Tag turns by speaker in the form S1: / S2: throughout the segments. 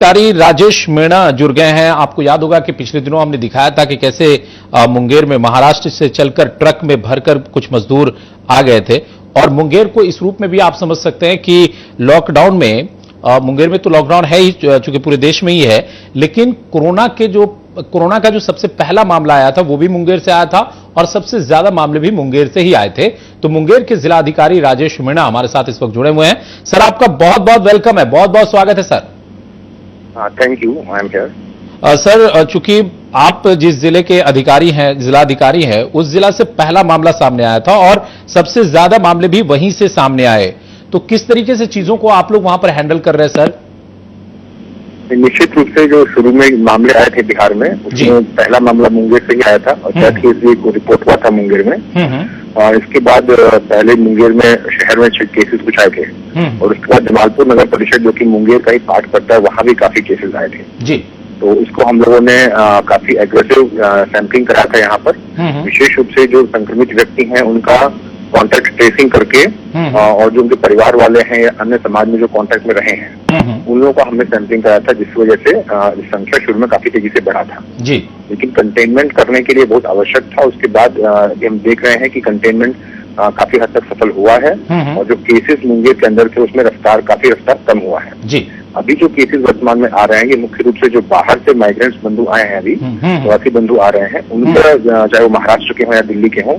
S1: अधिकारी राजेश मीणा जुड़ गए हैं। आपको याद होगा कि पिछले दिनों हमने दिखाया था कि कैसे मुंगेर में महाराष्ट्र से चलकर ट्रक में भरकर कुछ मजदूर आ गए थे और मुंगेर को इस रूप में भी आप समझ सकते हैं कि लॉकडाउन में मुंगेर में तो लॉकडाउन है ही, चूंकि पूरे देश में ही है, लेकिन कोरोना का जो सबसे पहला मामला आया था वो भी मुंगेर से आया था और सबसे ज्यादा मामले भी मुंगेर से ही आए थे। तो मुंगेर के जिला अधिकारी राजेश मीणा हमारे साथ इस वक्त जुड़े हुए हैं। सर, आपका बहुत बहुत वेलकम है, बहुत बहुत स्वागत है sir.
S2: Thank you, I am here.
S1: Sir, चूंकि आप जिस जिले के अधिकारी हैं, जिला अधिकारी हैं, उस जिला से पहला मामला सामने आया था और सबसे ज्यादा मामले भी वहीं से सामने आए, तो किस तरीके से चीजों को आप लोग वहां पर हैंडल कर रहे हैं सर?
S2: निश्चित रूप से जो शुरू में मामले आए थे बिहार में, उसमें पहला मामला मुंगेर से ही आया था और 10 केस भी रिपोर्ट हुआ था मुंगेर में। और इसके बाद पहले मुंगेर में शहर में 6 केसेस कुछ आए थे और उसके बाद जमालपुर नगर परिषद, जो कि मुंगेर का ही पार्ट पड़ता है, वहां भी काफी केसेस आए थे जी। तो इसको हम लोगों ने काफी एग्रेसिव सैंपलिंग करा था यहाँ पर। विशेष रूप से जो संक्रमित व्यक्ति हैं उनका कॉन्टैक्ट ट्रेसिंग करके और जो उनके परिवार वाले हैं या अन्य समाज में जो कॉन्टैक्ट में रहे हैं उन लोगों का हमने सैंपलिंग कराया था, जिस वजह से संख्या शुरू में काफी तेजी से बढ़ा था जी। लेकिन कंटेनमेंट करने के लिए बहुत आवश्यक था। उसके बाद हम देख रहे हैं कि कंटेनमेंट काफी हद तक सफल हुआ है और जो केसेस मुंगेर के अंदर थे उसमें काफी रफ्तार कम हुआ है जी। अभी जो केसेस वर्तमान में आ रहे हैं ये मुख्य रूप से जो बाहर से माइग्रेंट्स बंधु आए हैं, अभी प्रवासी बंधु आ रहे हैं, उनका चाहे वो महाराष्ट्र के हों या दिल्ली के हों,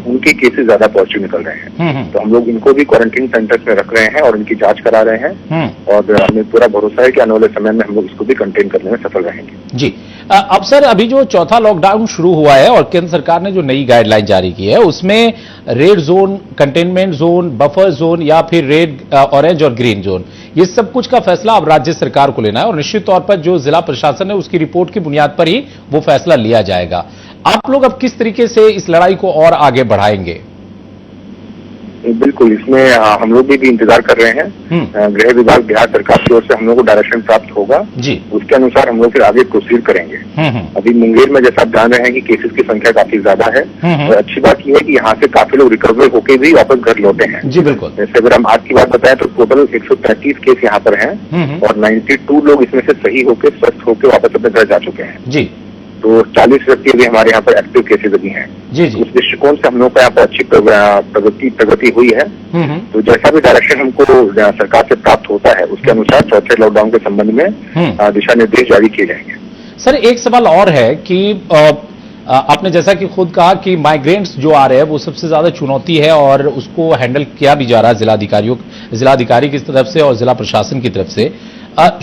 S2: उनके केसेस ज्यादा पॉजिटिव निकल रहे हैं। तो हम लोग इनको भी क्वारंटीन सेंटर्स में रख रहे हैं और उनकी जांच करा रहे हैं और हमें पूरा भरोसा है कि आने वाले समय में हम लोग इसको भी कंटेन करने में सफल रहेंगे
S1: जी। अब सर, अभी जो चौथा लॉकडाउन शुरू हुआ है और केंद्र सरकार ने जो नई गाइडलाइन जारी की है उसमें red zone, containment zone, buffer zone या फिर रेड, ऑरेंज और ग्रीन जोन, ये सब कुछ का फैसला अब राज्य सरकार को लेना है और निश्चित तौर पर जो जिला प्रशासन है उसकी रिपोर्ट की बुनियाद पर ही वो फैसला लिया जाएगा। आप लोग अब किस तरीके से इस लड़ाई को और आगे बढ़ाएंगे?
S2: बिल्कुल, इसमें हम लोग भी इंतजार कर रहे हैं। गृह विभाग बिहार सरकार की ओर से हम लोग को डायरेक्शन प्राप्त होगा जी, उसके अनुसार हम लोग फिर आगे प्रोसीड करेंगे। अभी मुंगेर में जैसा आप जान रहे हैं कि केसेस की संख्या काफी ज्यादा है और अच्छी बात यह है कि यहाँ से काफी लोग रिकवर होकर भी वापस घर लौटे हैं जी। बिल्कुल, जैसे अगर हम आज की बात बताएं तो टोटल 133 केस यहाँ पर हैं और 92 लोग इसमें से सही होकर स्वस्थ होकर वापस अपने घर जा चुके हैं जी। तो 40 व्यक्ति अभी हमारे यहाँ पर एक्टिव केसेस अभी हैं जी जी। उस दृष्टिकोण से हम लोग का यहाँ पर अच्छी प्रगति हुई है। तो जैसा भी डायरेक्शन हमको सरकार से प्राप्त होता है उसके अनुसार चौथे लॉकडाउन के संबंध में दिशा निर्देश जारी किए जाएंगे।
S1: सर, एक सवाल और है कि आपने जैसा कि खुद कहा कि माइग्रेंट्स जो आ रहे हैं वो सबसे ज्यादा चुनौती है और उसको हैंडल किया भी जा रहा है जिलाधिकारी की तरफ से और जिला प्रशासन की तरफ से।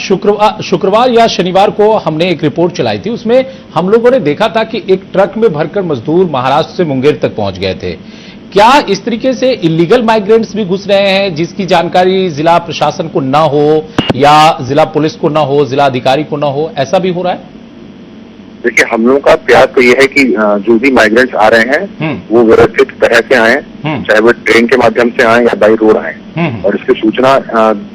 S1: शुक्रवार या शनिवार को हमने एक रिपोर्ट चलाई थी, उसमें हम लोगों ने देखा था कि एक ट्रक में भरकर मजदूर महाराष्ट्र से मुंगेर तक पहुंच गए थे। क्या इस तरीके से इलीगल माइग्रेंट्स भी घुस रहे हैं जिसकी जानकारी जिला प्रशासन को ना हो या जिला पुलिस को ना हो, जिला अधिकारी को ना हो, ऐसा भी हो रहा है?
S2: देखिए, हम लोगों का प्रयास तो ये है कि जो भी माइग्रेंट्स आ रहे हैं वो व्यवस्थित तरह से आए, चाहे वो ट्रेन के माध्यम से आए या बाई रोड आए और इसकी सूचना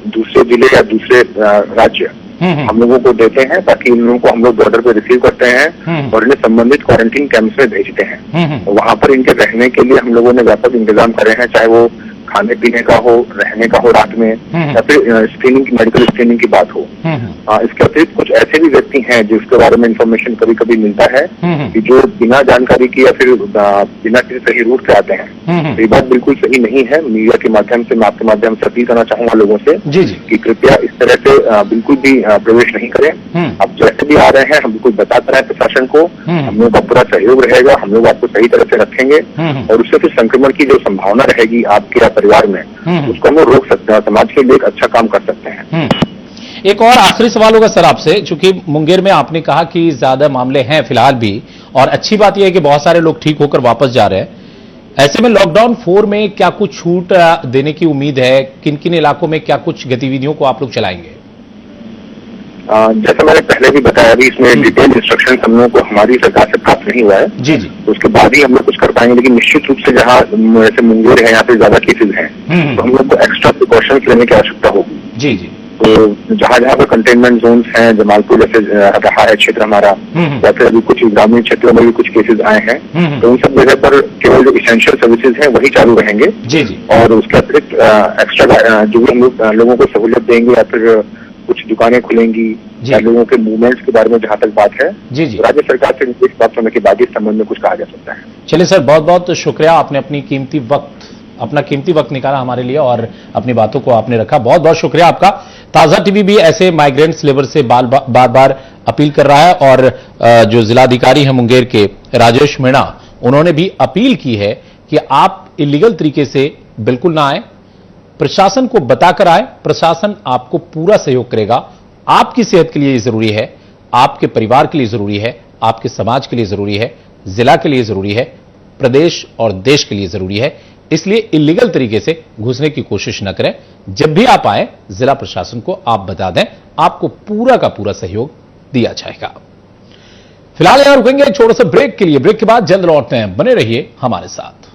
S2: दूसरे जिले या दूसरे राज्य हम लोगों को देते हैं ताकि इन लोगों को हम लोग बॉर्डर पे रिसीव करते हैं और इन्हें संबंधित क्वारंटीन कैंप्स में भेजते हैं। तो वहां पर इनके रहने के लिए हम लोगों ने व्यापक इंतजाम करे हैं, चाहे वो खाने पीने का हो, रहने का हो रात में, या फिर स्क्रीनिंग, मेडिकल स्क्रीनिंग की बात हो। इसके अतिरिक्त कुछ ऐसे भी व्यक्ति हैं जिसके बारे में इंफॉर्मेशन कभी कभी मिलता है कि जो बिना जानकारी के या फिर बिना किसी सही रूट से आते हैं। तो ये बात बिल्कुल सही नहीं है। मीडिया के माध्यम से मैं आपके माध्यम से अपील करना चाहूंगा लोगों से कि कृपया इस तरह से बिल्कुल भी प्रवेश नहीं करें। अब जैसे भी आ रहे हैं हम बिल्कुल बताते रहे प्रशासन को, हम लोग का पूरा सहयोग रहेगा, हम लोग आपको सही तरह से रखेंगे और उससे फिर संक्रमण की जो संभावना रहेगी आपके परिवार में उसको हम रोक सकते हैं, समाज के लिए एक अच्छा काम कर सकते हैं।
S1: एक और आखिरी सवाल होगा सर आपसे, चूंकि मुंगेर में आपने कहा कि ज्यादा मामले हैं फिलहाल भी और अच्छी बात यह है कि बहुत सारे लोग ठीक होकर वापस जा रहे हैं, ऐसे में लॉकडाउन 4 में क्या कुछ छूट देने की उम्मीद है? किन किन इलाकों में क्या कुछ गतिविधियों को आप लोग चलाएंगे?
S2: जैसा मैंने पहले भी बताया, अभी इसमें डिटेल इंस्ट्रक्शन हम लोगों को हमारी सरकार से प्राप्त नहीं हुआ है जी जी। तो उसके बाद ही हम लोग कुछ कर पाएंगे, लेकिन निश्चित रूप से जहाँ जैसे मुंगेर है यहाँ पे ज्यादा केसेज हैं तो हम लोग को एक्स्ट्रा प्रिकॉशन लेने की आवश्यकता होगी जी जी। तो जहाँ जहाँ पर कंटेनमेंट जोन्स हैं, जमालपुर जैसे रहा है क्षेत्र हमारा, या फिर अभी कुछ ग्रामीण क्षेत्रों में भी कुछ केसेज आए हैं, तो उन सब जगह पर केवल जो इसेंशियल सर्विसेज हैं वही चालू रहेंगे जी जी। और उसके अतिरिक्त एक्स्ट्रा जो भी हम लोगों को सहूलियत देंगे या फिर कुछ दुकानें खुलेंगी या लोगों के मूवमेंट्स के बारे में जहां तक बात है,
S1: जी जी,
S2: राज्य सरकार से निर्देश प्राप्त होने के बाद इस संबंध में कुछ कहा जा सकता है।
S1: चलिए सर, बहुत बहुत शुक्रिया, आपने अपना कीमती वक्त निकाला हमारे लिए और अपनी बातों को आपने रखा। बहुत बहुत शुक्रिया आपका। ताजा टीवी भी ऐसे माइग्रेंट्स लेबर से बार बार अपील कर रहा है और जो जिलाधिकारी हैं मुंगेर के राजेश मीणा, उन्होंने भी अपील की है कि आप इलीगल तरीके से बिल्कुल ना आए, प्रशासन को बताकर आए, प्रशासन आपको पूरा सहयोग करेगा। आपकी सेहत के लिए ये जरूरी है, आपके परिवार के लिए जरूरी है, आपके समाज के लिए जरूरी है, जिला के लिए जरूरी है, प्रदेश और देश के लिए जरूरी है। इसलिए इलीगल तरीके से घुसने की कोशिश न करें। जब भी आप आए, जिला प्रशासन को आप बता दें, आपको पूरा का पूरा सहयोग दिया जाएगा। फिलहाल यहां रुकेंगे छोटे से ब्रेक के लिए। ब्रेक के बाद जल्द लौटते हैं, बने रहिए हमारे साथ।